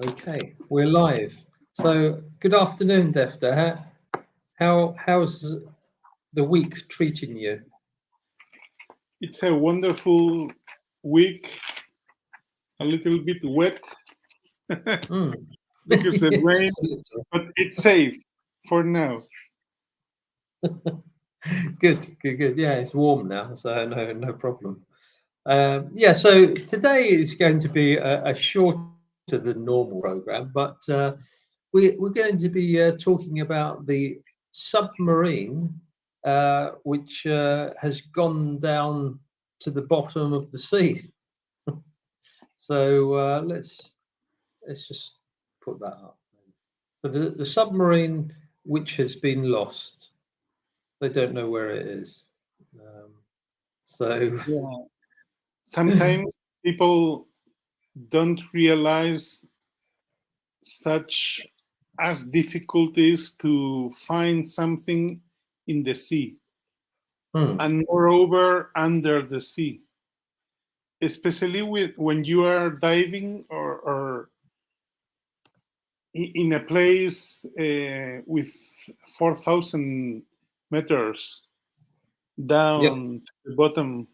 Okay, we're live. So, good afternoon, Defter. How's the week treating you? It's a wonderful week, a little bit wet Mm. because the rain, Just a little. but it's safe for now. Good. Yeah, it's warm now, so no problem. Yeah, so today is going to be a shorter than normal program, but we're going to be talking about the submarine which has gone down to the bottom of the sea. So let's just put that up. So the submarine which has been lost, they don't know where it is. Um, so Yeah. Sometimes people don't realize such as difficulties to find something in the sea hmm, and moreover under the sea, especially with when you are diving or in a place with 4,000 meters yep, down to the bottom.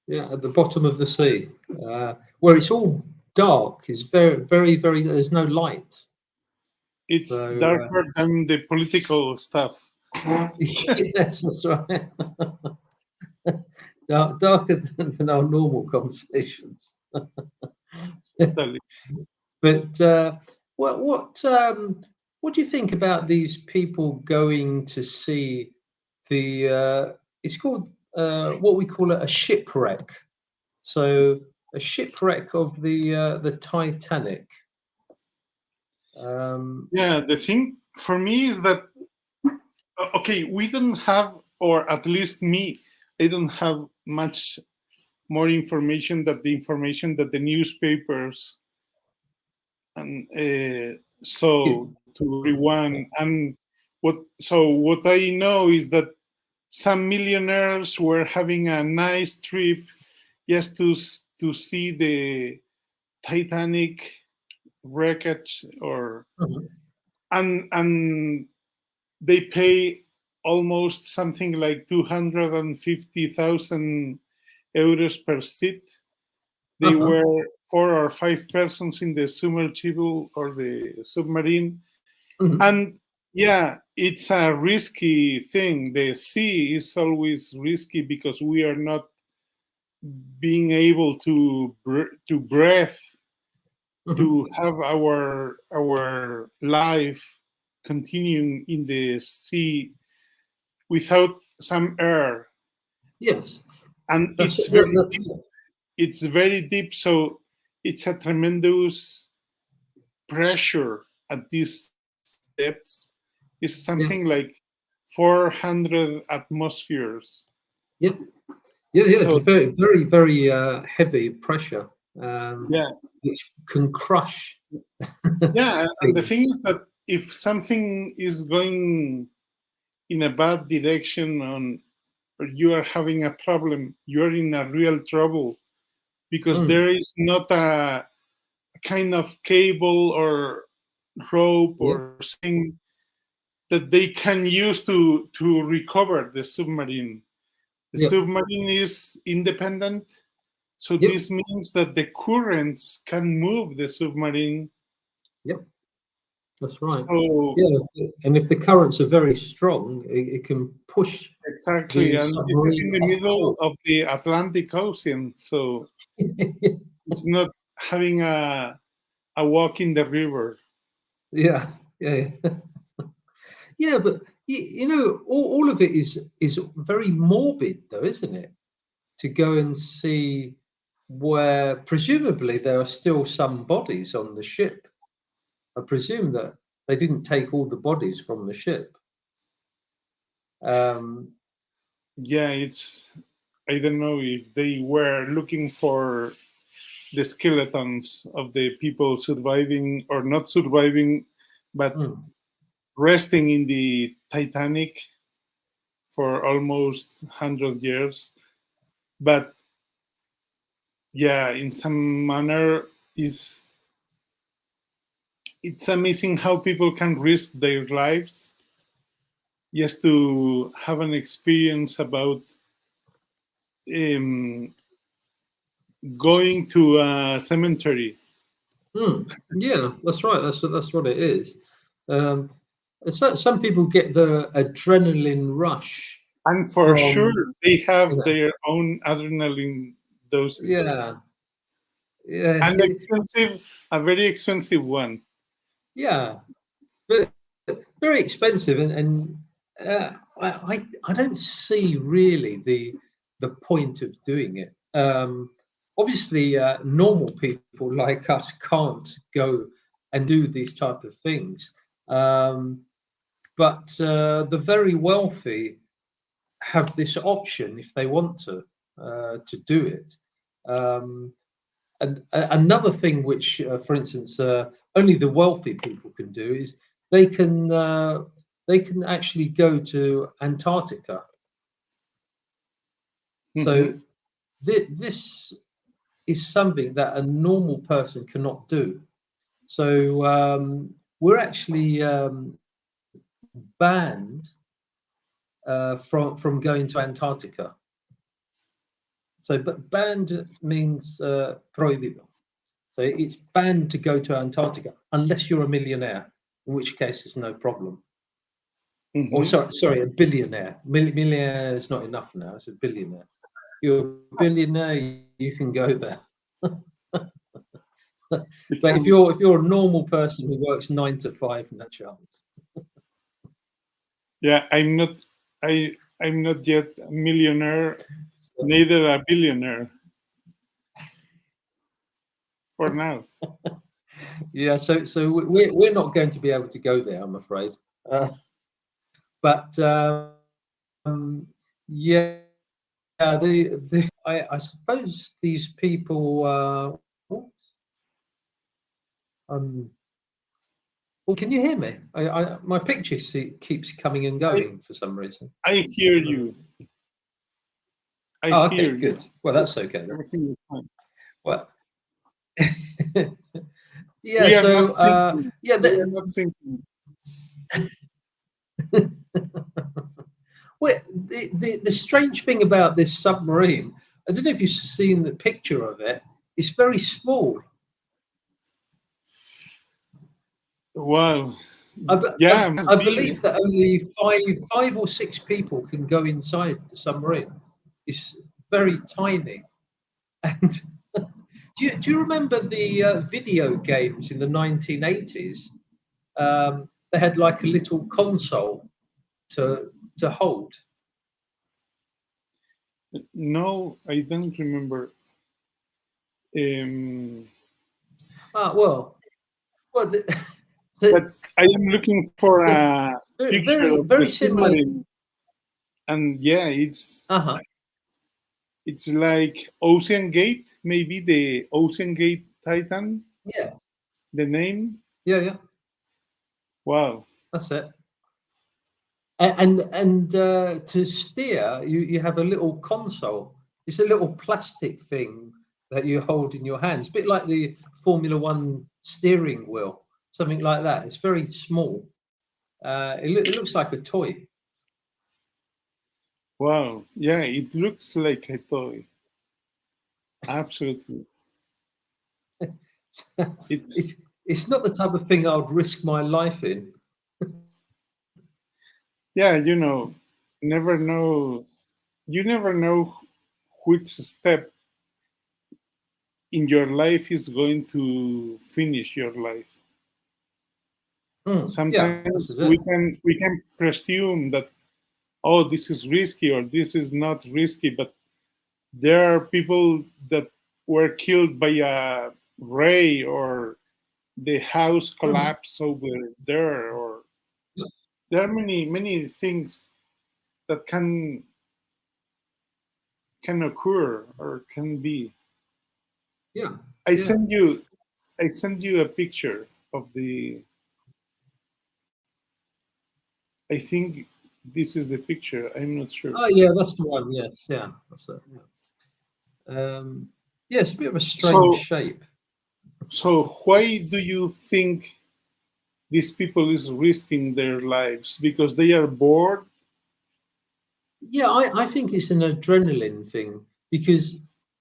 yeah, at the bottom of the sea, where it's all dark. It's very. There's no light. It's So darker than the political stuff. yes, that's right. Darker than our normal conversations. Totally. But what what what do you think about these people going to see the? It's called what we call it a shipwreck. So a shipwreck of the Titanic. Um, Yeah, the thing for me is that okay, we don't have, or at least me, I don't have much more information than the information that the newspapers and give. so to everyone. And what I know is that some millionaires were having a nice trip just to see the Titanic wreckage, or Mhm. and they pay almost something like 250,000 euros per seat. They Uh-huh. were 4 or 5 persons in the submersible or the submarine. Mhm. And yeah, it's a risky thing. The sea is always risky because we are not being able to breathe, Mhm. to have our life continuing in the sea without some air. Yes, And that's that's it's very deep, so it's a tremendous pressure at these depths. It's yeah, something like 400 atmospheres. yeah, yeah. It's So a very heavy pressure, yeah, which can crush yeah, and the things. thing is that if something is going in a bad direction on, or you are having a problem, you're in a real trouble because Mm, there is not a kind of cable or rope yeah, or something that they can use to recover the submarine. The yeah, submarine is independent, so yep, this means that the currents can move the submarine. yep. That's right. So Yeah, and if the currents are very strong, it can push exactly, the and this is submarine in the off middle course. of the Atlantic Ocean, so it's not having a walk in the river. Yeah. Yeah, but all of it is very morbid, though, isn't it? To go and see where presumably there are still some bodies on the ship. I presume that they didn't take all the bodies from the ship. Um, Yeah, it's, I don't know if they were looking for the skeletons of the people surviving or not surviving, but mm, resting in the Titanic for almost 100 years. But yeah, in some manner is it's amazing how people can risk their lives just to have an experience about um, going to a cemetery. Yeah, that's right. That's what it is. Um, some people get the adrenaline rush And for sure, from, they you have know, their own adrenaline doses. yeah, yeah, And expensive, a very expensive one. yeah, but very expensive, and I don't see really the point of doing it. Obviously, normal people like us can't go and do these type of things, but the very wealthy have this option if they want to do it. Um, and another thing which, for instance, only the wealthy people can do is they can uh, they can actually go to Antarctica. So Mhm. this is something that a normal person cannot do. So we're actually banned from going to Antarctica. So, but banned means prohibido. So it's banned to go to Antarctica unless you're a millionaire, in which case there's no problem. Or Mhm. sorry, a billionaire. Millionaire is not enough now. It's a billionaire. You're a billionaire, you can go there. It's But if you're a normal person who works 9 to 5, no chance. yeah, I'm not yet a millionaire, So, neither a billionaire for now. yeah, so we're not going to be able to go there, I'm afraid. But yeah, I suppose these people. Oops, um, well, can you hear me? My picture keeps coming and I, going for some reason. I hear Uh, you. I Oh, okay, hear you. good. Well, that's okay then. Everything is fine. Well, yeah. We are not So, sinking. yeah. We are not sinking. Well, the strange thing about this submarine, I don't know if you've seen the picture of it. It's very small. Wow. I, be- I, Yeah, must I be. believe that only five or six people can go inside the submarine. It's very tiny. And do you remember the video games in the 1980s? They had like a little console to hold. No, I don't remember. Um, Well, the, but I am looking for the a picture very of the very similar. submarine, and yeah, Uh-huh. it's like Ocean Gate, maybe the Ocean Gate Titan, Yeah. the name. Yeah. Wow. That's it. And to steer, you have a little console. It's a little plastic thing that you hold in your hands, a bit like the Formula One steering wheel, something like that. It's very small. It looks like a toy. Wow. Yeah, it looks like a toy. Absolutely. It's it's it's not the type of thing I would risk my life in. yeah, never know you never know which step in your life is going to finish your life. Yeah, this Sometimes is it. we can presume that, oh, this is risky or this is not risky, but there are people that were killed by a ray, or the house Mhm. collapsed over there, or there are many things that can occur or can be. Yeah, I yeah. send you I send you a picture of the. I think this is the picture. I'm not sure. Oh, yeah, that's the one. Yes, yeah, that's it. Yeah. Yeah, it's a bit of a strange So shape. so why do you think? these people is risking their lives because they are bored. Yeah, I think it's an adrenaline thing because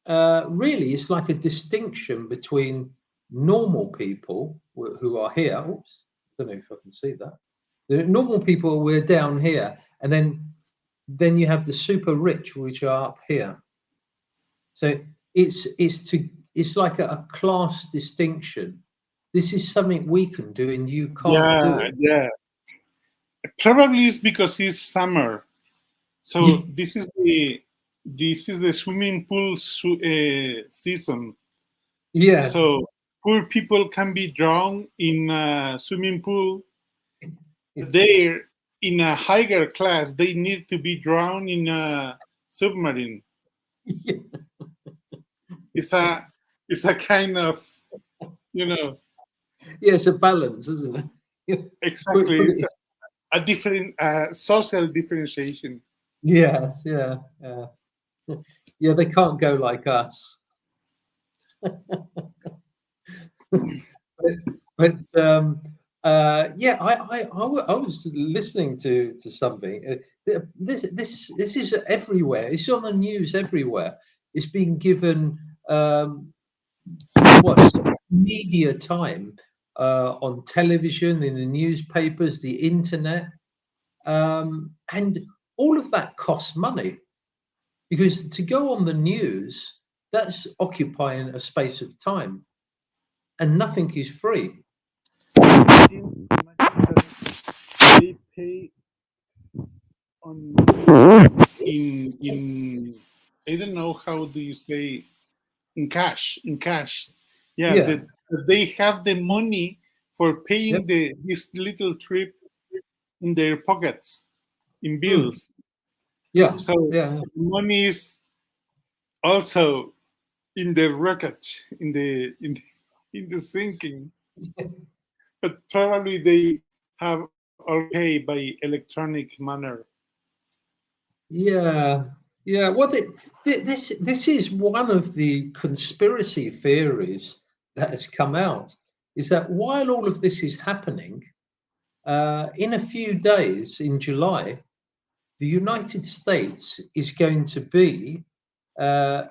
really it's like a distinction between normal people who are here. Oops, I don't know if I can see that. The normal people, we're down here, and then you have the super rich, which are up here. So it's like a class distinction. This is something we can do, and you can't Yeah, do it. yeah. Probably it's because it's summer. So this is the swimming pool season. Yeah, So poor people can be drowned in a swimming pool. They're in a higher class. They need to be drowned in a submarine. yeah, It's a it's a kind of, you know, yeah. It's a balance, isn't it? exactly. Put It's it, a different social differentiation. yes, yeah, yeah. Yeah, they can't go like us. But, yeah, I was listening to something. This is everywhere. It's on the news everywhere. It's been given what media time on television, in the newspapers, the internet, and all of that costs money because to go on the news, that's occupying a space of time, and nothing is free. Imagine that they pay on in I don't know how do you say in cash. Yeah, Yeah. that they have the money for Yep. paying this little trip in their pockets in Mm. bills. Yeah. So Yeah. money is also in the wreckage, in the sinking, but probably they have all pay by electronic manner. Yeah. Yeah. This is one of the conspiracy theories that has come out is that while all of this is happening, in a few days in July, the United States is going to be uh,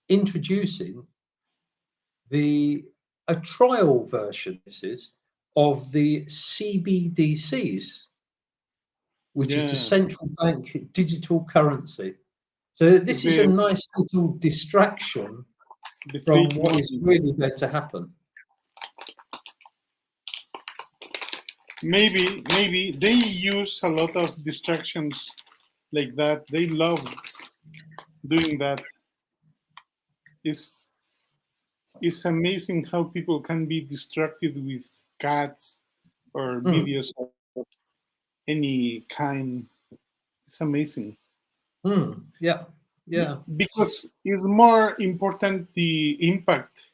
introducing the a trial version this is of the CBDCs, which is the Yeah, central bank digital currency. So this is a the nice little distraction the from fake what is money. really going to happen. Maybe they use a lot of distractions like that. They love doing that. It's it's amazing how people can be distracted with cats or Mm, videos of any kind. It's amazing yeah, yeah, because it's more important the impact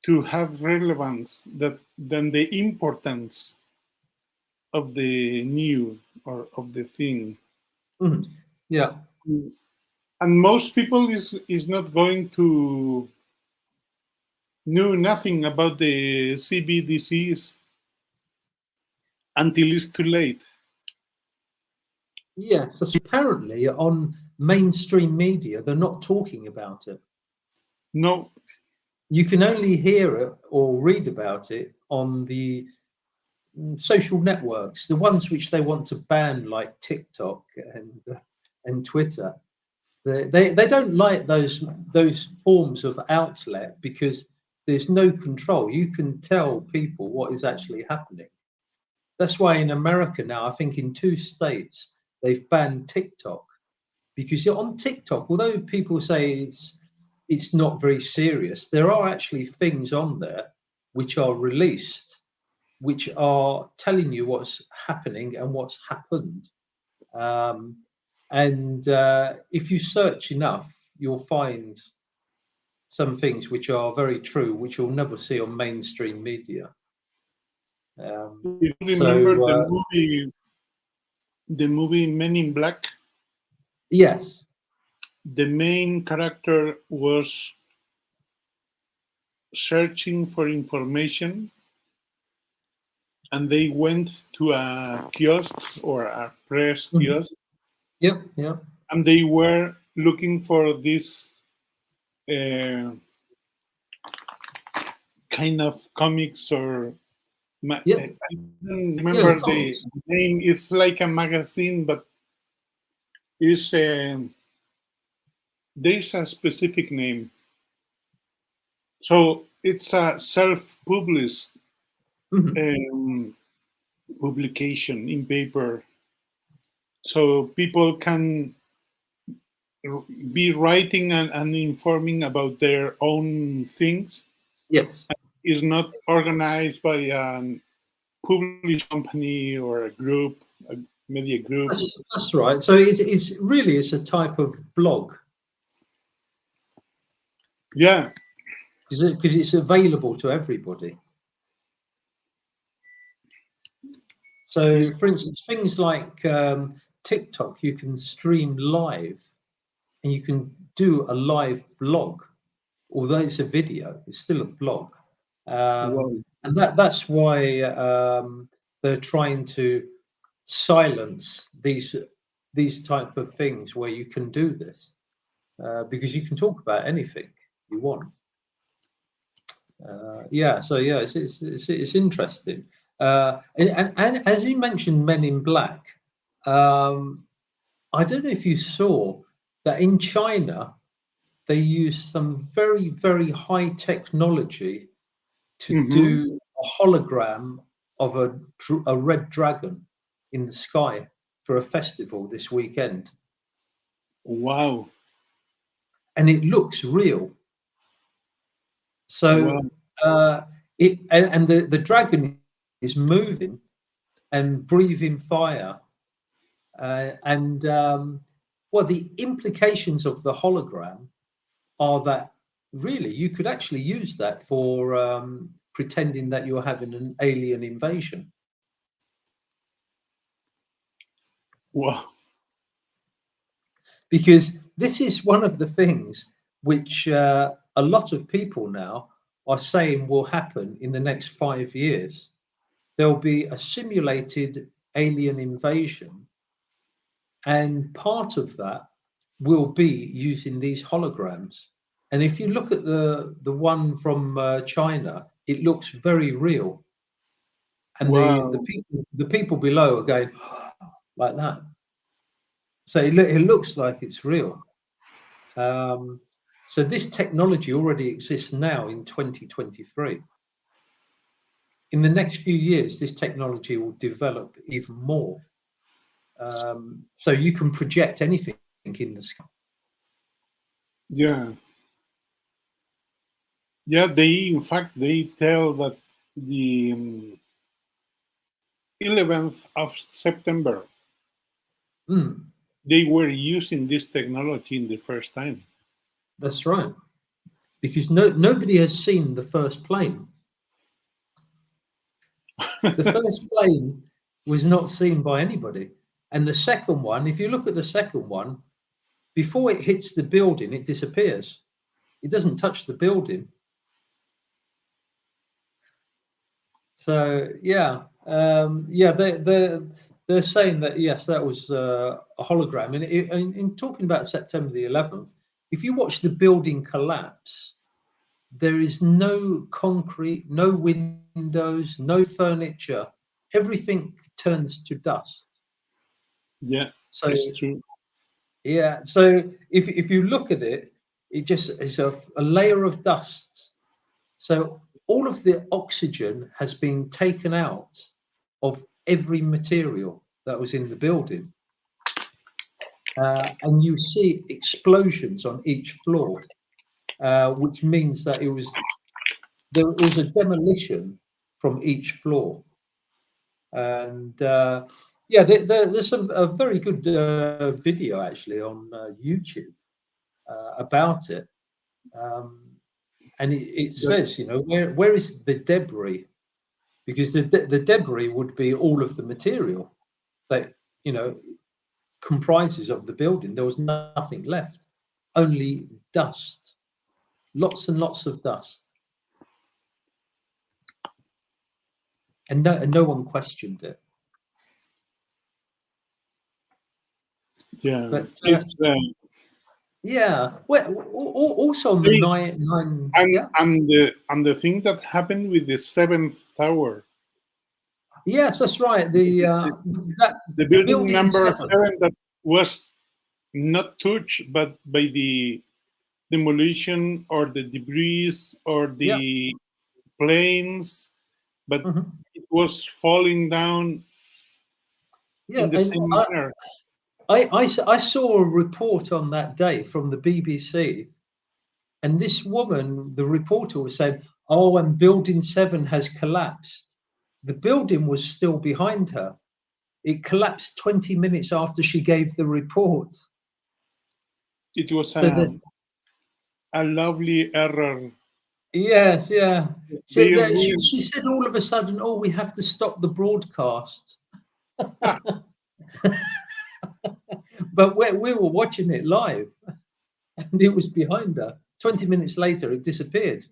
to have relevance than the importance of the new or of the thing. yeah, And most people is not going to know nothing about the CBDCs until it's too late. yeah. So apparently on mainstream media, they're not talking about it. No, You can only hear it or read about it on the social networks, the ones which they want to ban, like TikTok and Twitter. They don't like those forms of outlet because there's no control. You can tell people what is actually happening. That's why in America now, I think in 2 states they've banned TikTok because on TikTok, although people say it's not very serious, there are actually things on there which are released which are telling you what's happening and what's happened. Um, and if you search enough, you'll find some things which are very true, which you'll never see on mainstream media. you remember So the movie Men in Black. yes, The main character was searching for information and they went to a kiosk or a press Mhm. kiosk, Yep, yep, and they were looking for this uh, kind of comics or yep. I don't Yeah, the remember the comics. name. It's like a magazine, but it's there's a specific name. So it's a self-published Mhm. um, publication in paper, so people can be writing and informing about their own things. Yes. Is not organized by a published company or a media group. That's right. So it's really it's a type of blog Yeah. because it's available to everybody. So, It's, for instance, things like TikTok, you can stream live and you can do a live blog. Although it's a video, it's still a blog, well, and that's why they're trying to silence these type of things where you can do this because you can talk about anything you want. Yeah, so yeah, it's interesting. And as you mentioned, Men in Black. Um, I don't know if you saw that in China they use some very high technology to mhm. do a hologram of a red dragon in the sky for a festival this weekend, Wow, and it looks real. wow, So and the dragon is moving and breathing fire, and well, the implications of the hologram are that really you could actually use that for pretending that you're having an alien invasion. wow. Because this is one of the things which a lot of people now are saying will happen in the next 5 years. There'll be a simulated alien invasion, and part of that will be using these holograms. And if you look at the one from China, it looks very real, and Wow. the people below are going like that. So it looks like it's real. Um, so this technology already exists now in 2023. In the next few years, this technology will develop even more. So you can project anything in the sky. Yeah, yeah. They, in fact, they tell that the 11th of September Mm, they were using this technology in the first time. that's right. Because nobody has seen the first plane. The first plane was not seen by anybody. And the second one, if you look at the second one, before it hits the building, it disappears. It doesn't touch the building. So yeah, yeah, they're saying that yes, that was a hologram. And in talking about September the 11th, if you watch the building collapse, there is no concrete, no windows, no furniture. Everything turns to dust. Yeah, So it's true. yeah, so if you look at it, it just is a layer of dust. So all of the oxygen has been taken out of every material that was in the building, and you see explosions on each floor, which means that there was a demolition from each floor. And yeah, there's a very good video actually on YouTube about it. Um, and it That, says, you know, where is the debris? Because the debris would be all of the material that you know comprises of the building. There was nothing left, only dust, lots and lots of dust. and no one questioned it. Yeah, But it's yeah, well, also on the they, nine, and yeah, and the thing that happened with the seventh tower, yes, that's right. the, That the building building number seven. 7 that was not touched, but by the demolition or the debris or Yeah. the planes, but Mhm. it was falling down Yeah, in the and same manner. I saw a report on that day from the BBC, and this woman, the reporter, was saying, "Oh, and Building 7 has collapsed." The building was still behind her. It collapsed 20 minutes after she gave the report. It was So that a lovely error. yes, yeah. So They that really, she said all of a sudden, "Oh, we have to stop the broadcast." But we were watching it live, and it was behind her. 20 minutes later, it disappeared.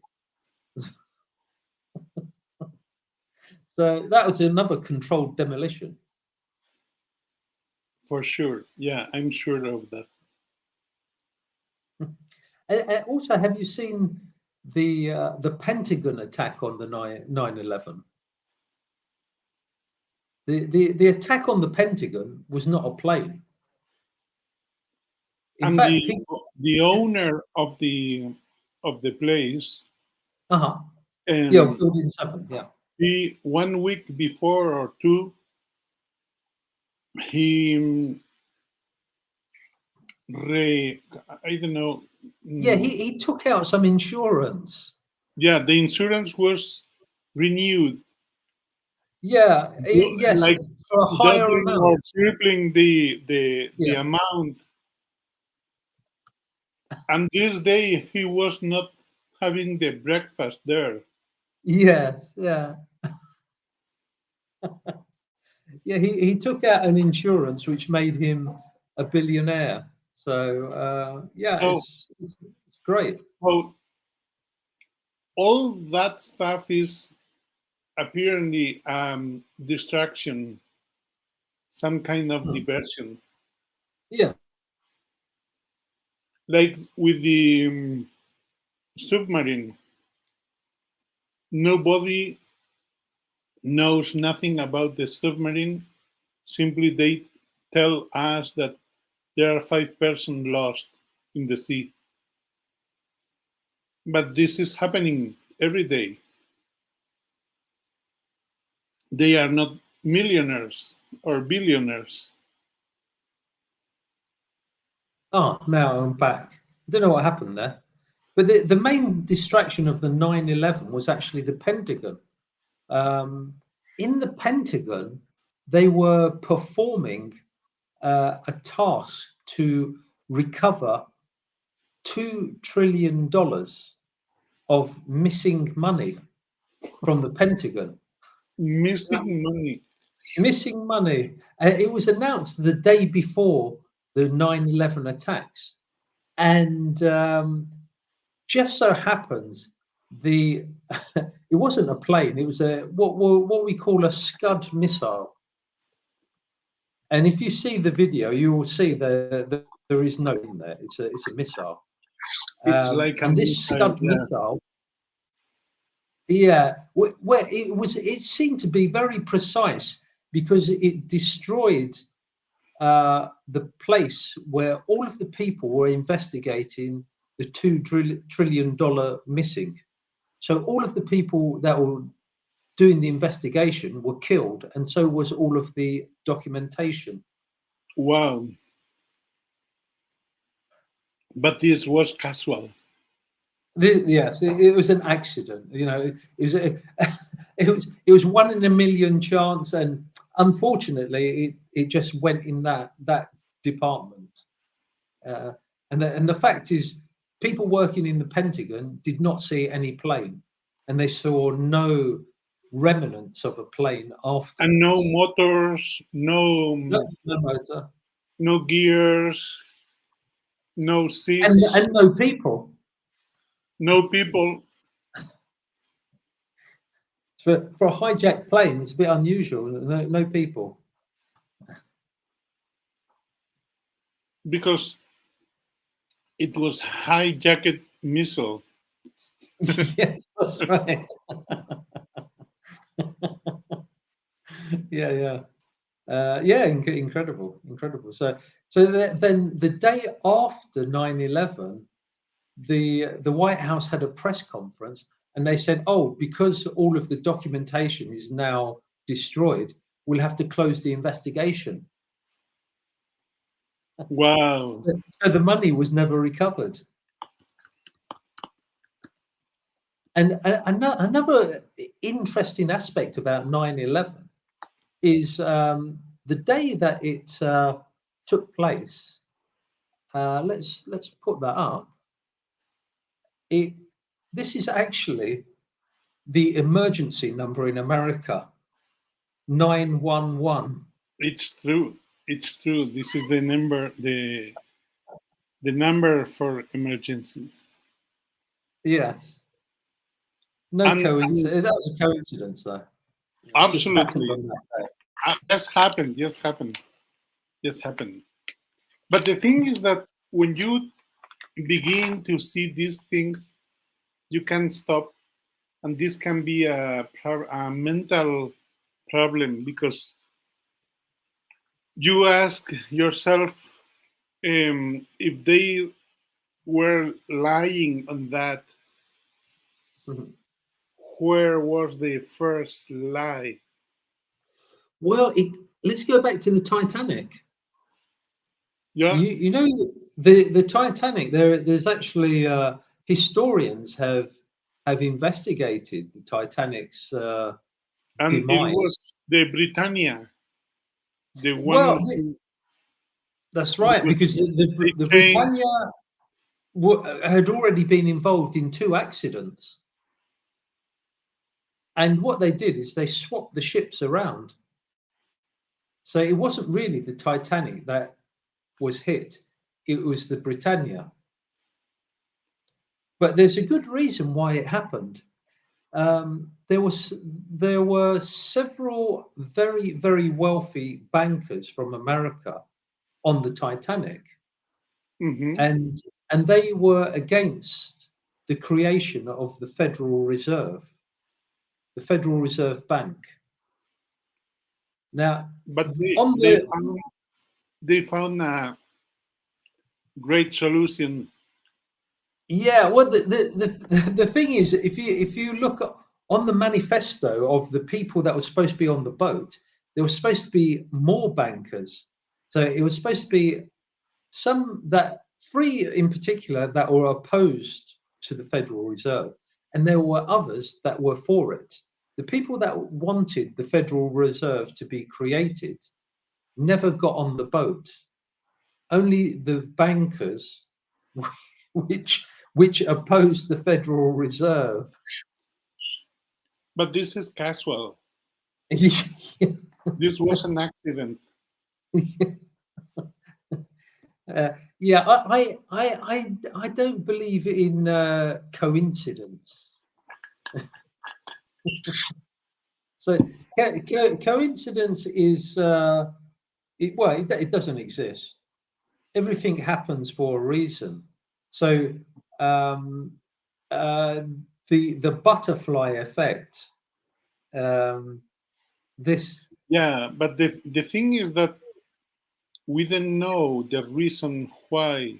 So that was another controlled demolition. for sure. Yeah, I'm sure of that. And also, have you seen the Pentagon attack on the 9/11? The attack on the Pentagon was not a plane. In And fact, people. the owner of the place, Uh-huh. Yeah, um, Building 7. Yeah. he 1 week before or two, he I don't know. Yeah, mm, he took out some insurance. Yeah, the insurance was renewed, Yeah, yes, like for a higher doubling or amount. tripling the Yeah. amount. And this day he was not having the breakfast there. Yes, yeah. Yeah, he took out an insurance which made him a billionaire. So yeah, So, it's great. so all that stuff is apparently distraction, some kind of Hmm. diversion. Yeah. Like with the submarine, nobody knows nothing about the submarine. Simply they tell us that there are 5 persons lost in the sea. But this is happening every day. They are not millionaires or billionaires. Oh, now I'm back. I don't know what happened there. But the main distraction of the 9/11 was actually the Pentagon. In the Pentagon, they were performing a task to recover $2 trillion of missing money from the Pentagon. Missing money. Missing money. It was announced the day before the 9/11 attacks. And just so happens the it wasn't a plane, it was a what we call a Scud missile. And if you see the video, you will see that there is no in there. It's a missile. It's like a And this missile. Scud Yeah. missile, yeah, where it seemed to be very precise because it destroyed the place where all of the people were investigating the $2 trillion missing. So all of the people that were doing the investigation were killed, and so was all of the documentation. Wow. But this was casual. Yes, it was an accident. You know, it was it was 1 in a million chance, and unfortunately, it just went in that department. Uh, and the fact is, people working in the Pentagon did not see any plane, and they saw no remnants of a plane And no afterwards. motors, No, no motor, no gears, no and seats, no people. no people. For a hijacked plane, it's a bit unusual. No people. Because it was hijacked missile. Yeah, that's right. Yeah. Yeah, incredible. Then the day after 9/11, the White House had a press conference, and they said, "Oh, because all of the documentation is now destroyed, we'll have to close the investigation." Wow. So the money was never recovered. And another interesting aspect about 9/11 is the day that it took place. Let's put that up. It This is actually the emergency number in America, 911. It's true. It's true. This is the number for emergencies. Yes, no And coincidence. That was a coincidence, though. It just happened absolutely, on that day. just happened. Just happened. Just happened. But the thing is that when you begin to see these things, you can stop, and this can be a mental problem because you ask yourself if they were lying on that, Mhm. where was the first lie? Well, let's go back to the Titanic. Yeah, You know the Titanic. There's actually historians have investigated the Titanic's and it demise. was the Britannia, the Well, one who that's it right, was. because They the changed, Britannia had already been involved in two accidents, and what they did is they swapped the ships around. So it wasn't really the Titanic that was hit; it was the Britannia. But there's a good reason why it happened. There were several very wealthy bankers from America on the Titanic, mhm. and they were against the creation of the Federal Reserve Bank. Now, But on the they found a great solution. yeah, well, the thing is, if you look on the manifesto of the people that were supposed to be on the boat, there was supposed to be more bankers. So it was supposed to be some that three in particular that were opposed to the Federal Reserve, and there were others that were for it. The people that wanted the Federal Reserve to be created never got on the boat. Only the bankers, which opposed the Federal Reserve. But this is casual. This was an accident. Yeah, I don't believe in coincidence. So coincidence is it doesn't exist. Everything happens for a reason. So um, uh, the butterfly effect. Um, this Yeah, but the thing is that we don't know the reason why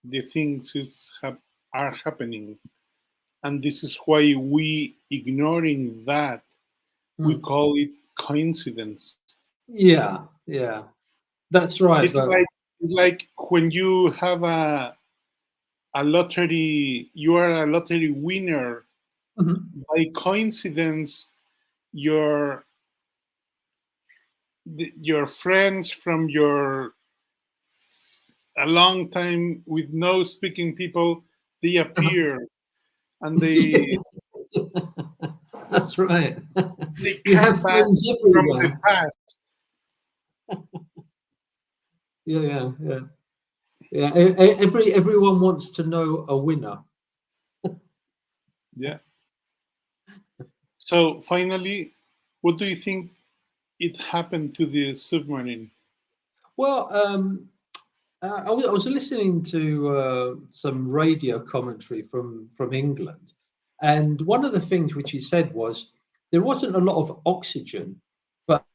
the things are happening, and this is why we ignoring that we mm, call it coincidence. yeah, that's right. It's But like when you have a lottery, you are a lottery winner. mhm. By coincidence, your your friends from your a long time with no speaking people, they appear and That's right. they You come have back friends from the everywhere. past. Yeah. Everyone wants to know a winner. Yeah. So finally, what do you think it happened to the submarine? Well, I was listening to some radio commentary from England, and one of the things which he said was there wasn't a lot of oxygen, but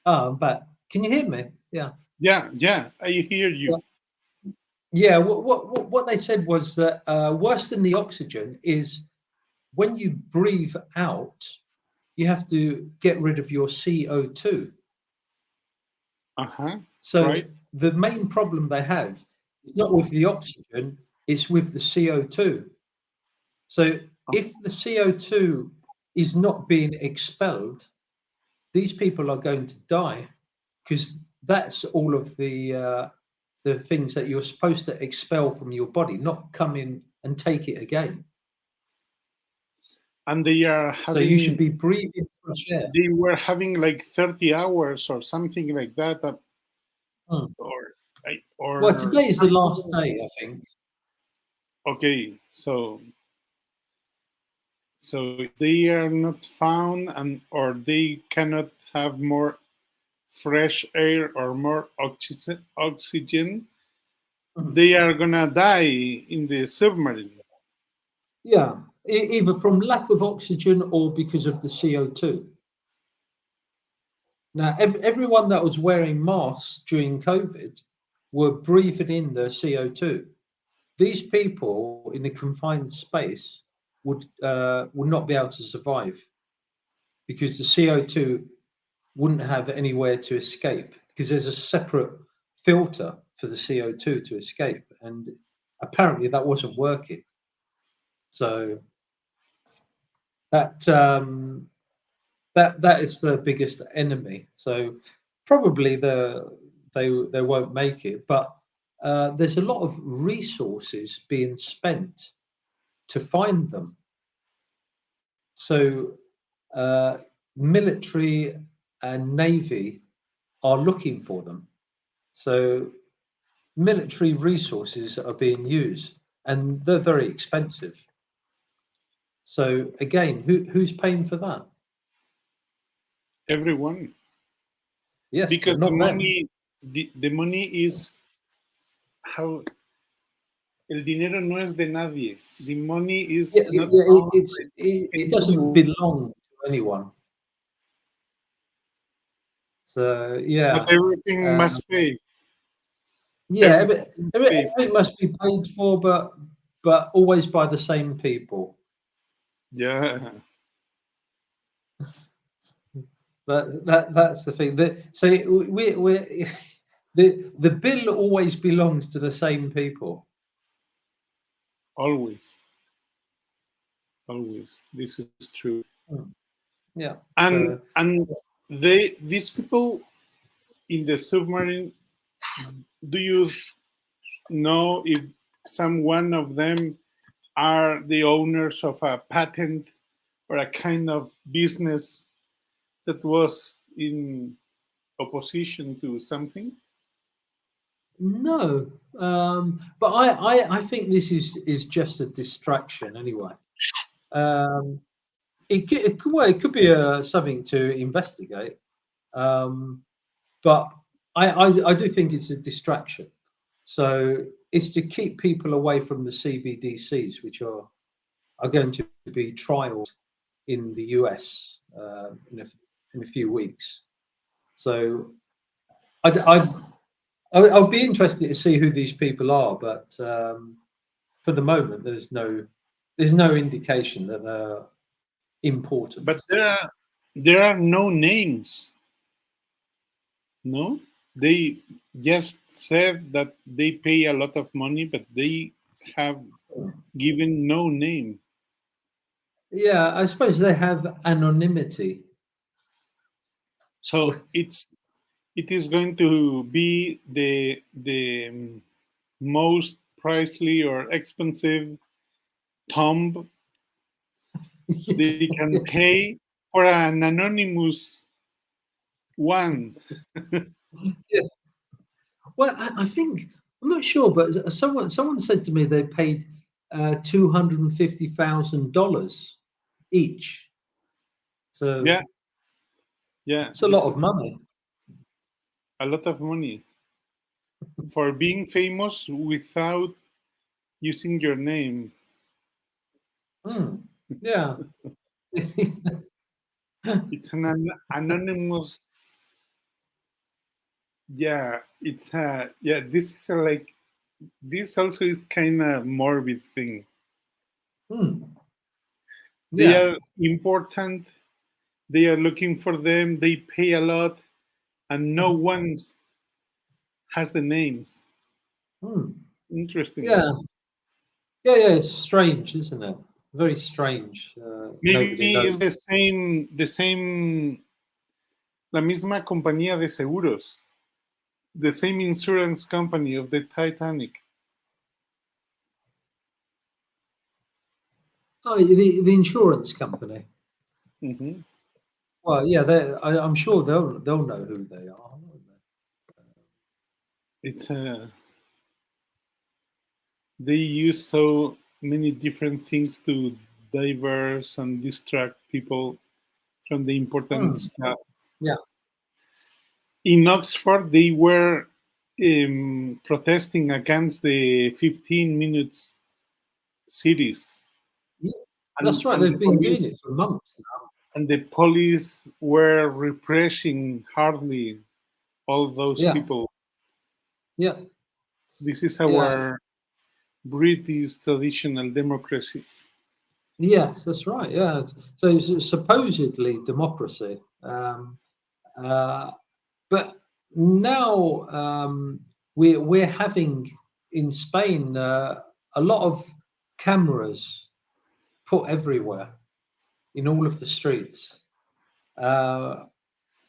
I'm back. Can you hear me? Yeah. Yeah, yeah, I hear you. Yeah, what they said was that worse than the oxygen is when you breathe out, you have to get rid of your CO2. Uh-huh. So Right. the main problem they have is not with the oxygen, it's with the CO2. So if the CO2 is not being expelled, these people are going to die because that's all of the things that you're supposed to expel from your body, not come in and take it again. And they are So you should having be breathing fresh air. they were having like 30 hours or something like that, Mm. or Well, or today is the last day, I think. okay. So if they are not found, and or they cannot have more fresh air or more oxygen, Mhm. they are gonna die in the submarine. Yeah, either from lack of oxygen or because of the CO2. Now, everyone that was wearing masks during COVID were breathing in the CO2. These people in a confined space would not be able to survive because the CO2 wouldn't have anywhere to escape because there's a separate filter for the CO2 to escape, and apparently that wasn't working. So that that is the biggest enemy. So probably they won't make it, but there's a lot of resources being spent to find them. So military and navy are looking for them. So military resources are being used, and they're very expensive. So again, who's paying for that? Everyone, Yes, but because the not them. money, the money is how el dinero no es de nadie. The money Yeah, is not yeah, owned by it doesn't people, belong to anyone. So but yeah, everything uh, must pay. yeah, Everything must pay. everything must be paid for, but always by the same people. Yeah, That's the thing. So we the bill always belongs to the same people. always, always. This is true. Mm, yeah. And So these people in the submarine, do you know if some one of them are the owners of a patent or a kind of business that was in opposition to something? no, but I think this is just a distraction anyway. Um, well, it could be something to investigate, um, but I do think it's a distraction. So it's to keep people away from the CBDCs, which are going to be trialed in the US in a few weeks. So I'd, I'd, I'll be interested to see who these people are, but for the moment, there's no indication that they're important. But there are no names. No, they just said that they pay a lot of money, but they have given no name. Yeah, I suppose they have anonymity. So it is going to be the most pricely or expensive tomb they can pay for an anonymous one. Yeah. Well, I think I'm not sure, but someone said to me they paid $250,000 each. So Yeah, yeah. it's a This lot is of money. a lot of money for being famous without using your name. Hmm. Yeah. It's an anonymous. Yeah, it's yeah. This is like this also is kind of morbid thing. Hmm. They Yeah. are important. They are looking for them. They pay a lot, and no Mhm. one has the names. Hmm. Interesting. Yeah. Yeah. Yeah. It's strange, isn't it? Very strange. Nobody Maybe knows. it's the same, la misma compañía de seguros, the same insurance company of the Titanic. Oh, the insurance company. Hmm. Well, yeah, I'm sure they'll know who they are. Won't It's they use so many different things to diverse and distract people from the they? important Hmm. stuff. Yeah. In Oxford, they were protesting against the 15 minutes series, Yeah. That's right. and They've been doing it for months now. the police were repressing hardly all those Yeah. people. Yeah. This is Yeah. our British traditional democracy. Yes, that's right. Yeah. So it's supposedly democracy. Uh, but now we're having in Spain a lot of cameras put everywhere in all of the streets. Uh,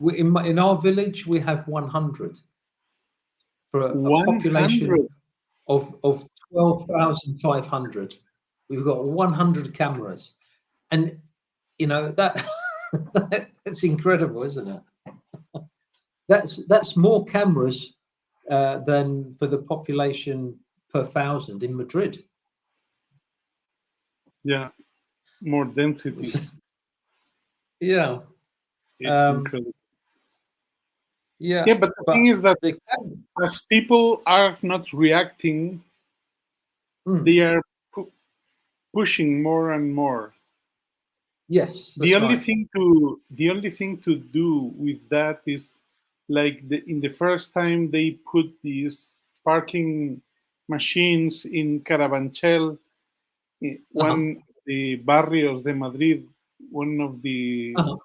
in our village, we have 100 for a population 100. of 12,500. We've got 100 cameras, and you know that that's incredible, isn't it? That's more cameras than for the population per thousand in Madrid. Yeah, more density. Yeah, It's um, incredible. yeah, Yeah, but the thing but is that the as people are not reacting, mm, they are pushing more and more. yes, that's right. The only thing to do with that is like in the first time they put these parking machines in Carabanchel, Uh-huh, one of the barrios de Madrid, one of uh-huh.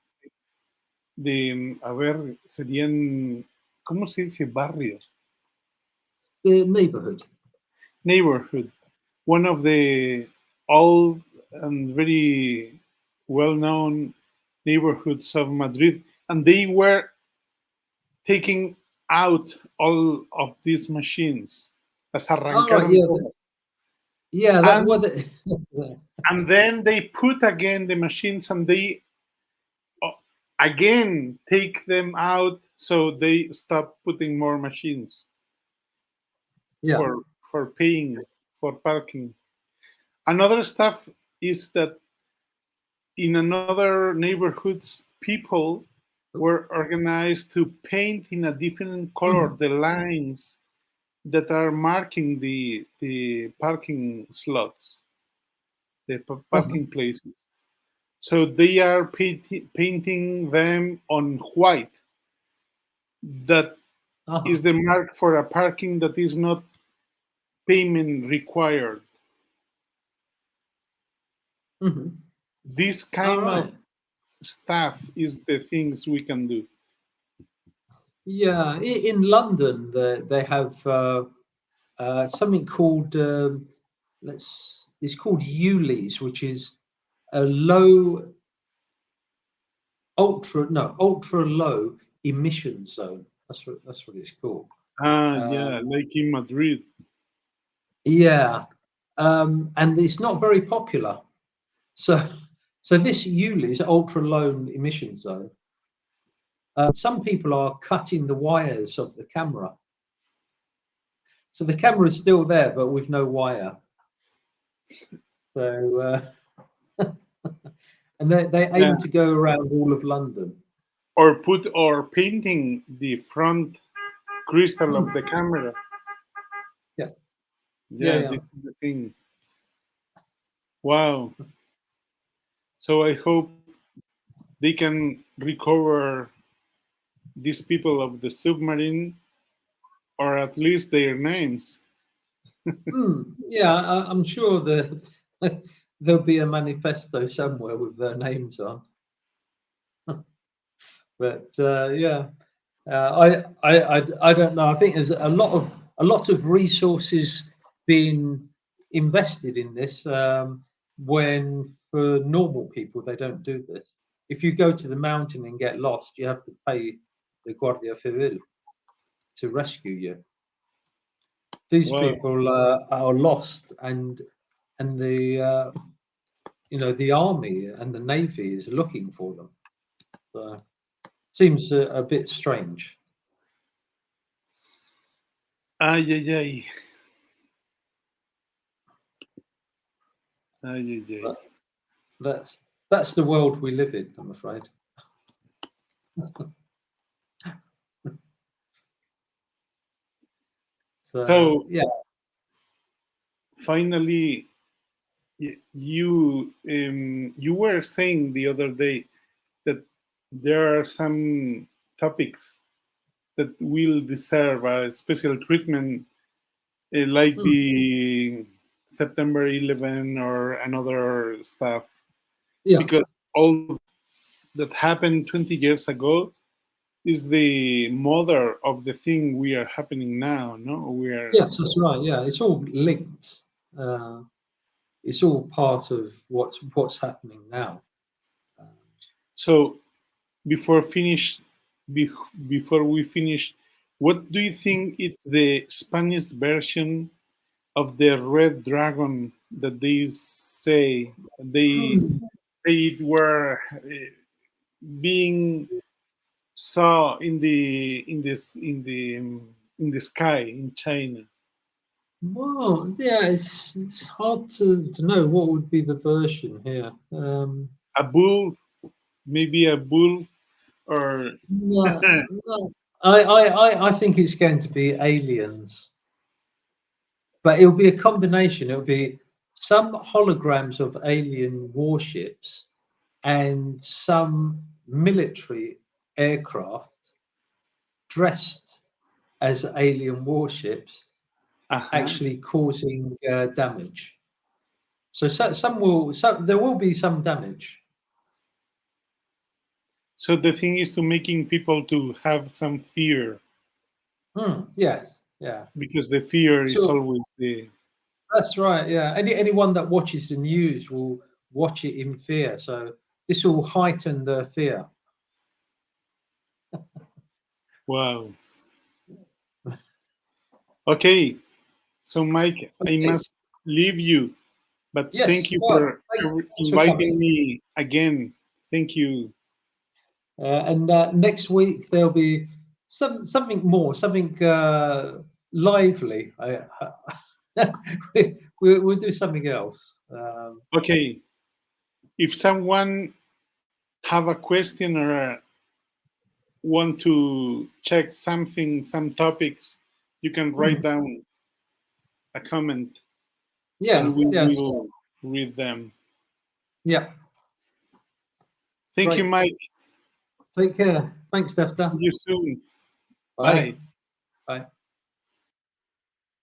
a ver, serían, ¿cómo se dice barrios? The neighborhood. Neighborhood, one of the old and very well-known neighborhoods of Madrid, and they were taking out all of these machines. Las Oh, right, arrancaron yeah, todas. yeah. That And what and then they put again the machines and they uh, again take them out so they stop putting more machines yeah. for paying for parking. Another stuff is that in another neighborhoods, people were organized to paint in a different color Mhm, the lines that are marking the parking slots, the uh-huh, parking places. So they are painting them on white. That uh-huh. is the mark for a parking that is not payment required. Hmm. This All kind right. of stuff is the things we can do. Yeah, in London, they have something called it's called ULEZ, which is a low ultra low emission zone. That's what it's called. Ah, yeah, Um, like in Madrid. yeah, and it's not very popular. So so this ULEZ ultra low emission zone. Some people are cutting the wires of the camera, so the camera is still there, but with no wire. So, and they Yeah. aim to go around all of London. Or painting the front crystal of the camera. Yeah, yeah, Yeah, yeah. this is the thing. Wow. So I hope they can recover these people of the submarine, or at least their names. Yeah, I'm sure there'll be a manifesto somewhere with their names on. But yeah, I don't know. I think there's a lot of resources being invested in this, when for normal people they don't do this. If you go to the mountain and get lost, you have to pay the Guardia Civil to rescue you. These Wow. people are lost, and the army and the navy is looking for them. So seems a bit strange. Ay, ay, ay. Ay, ay, ay. But that's the world we live in, I'm afraid. So So yeah. finally, you were saying the other day that there are some topics that will deserve a special treatment, like Hmm, the September 11 or another stuff, yeah. because all that happened 20 years ago is the mother of the thing we are happening now. No, we are. Yes, that's right. Yeah, it's all linked. Uh, it's all part of what's happening now. Um, So before finish, be, before we finish, what do you think is the Spanish version of the red dragon that they hmm, say it were being saw in the sky in China? well, yeah, it's hard to know what would be the version here. A bull, maybe a bull, or No, no. I think it's going to be aliens, but it'll be a combination. It'll be some holograms of alien warships and some military aircraft dressed as alien warships uh-huh. actually causing damage. So, there will be some damage. So the thing is to making people to have some fear, Yes, yeah. because the fear is So always the. that's right. Yeah. Anyone that watches the news will watch it in fear. So this will heighten the fear. Wow. Okay, so Mike, I Okay. must leave you, but thank Yes. you Well, for thanks for inviting coming. me again. Thank you. And next week there'll be something more, something lively. We'll do something else. Okay, if someone have a question or want to check something, some topics, you can write Mhm. down a comment Yeah. and we Yes. will read them. Yeah. Thank you, Great. Mike. Take care. Thanks, See Defta. you soon. Bye. Bye. Bye.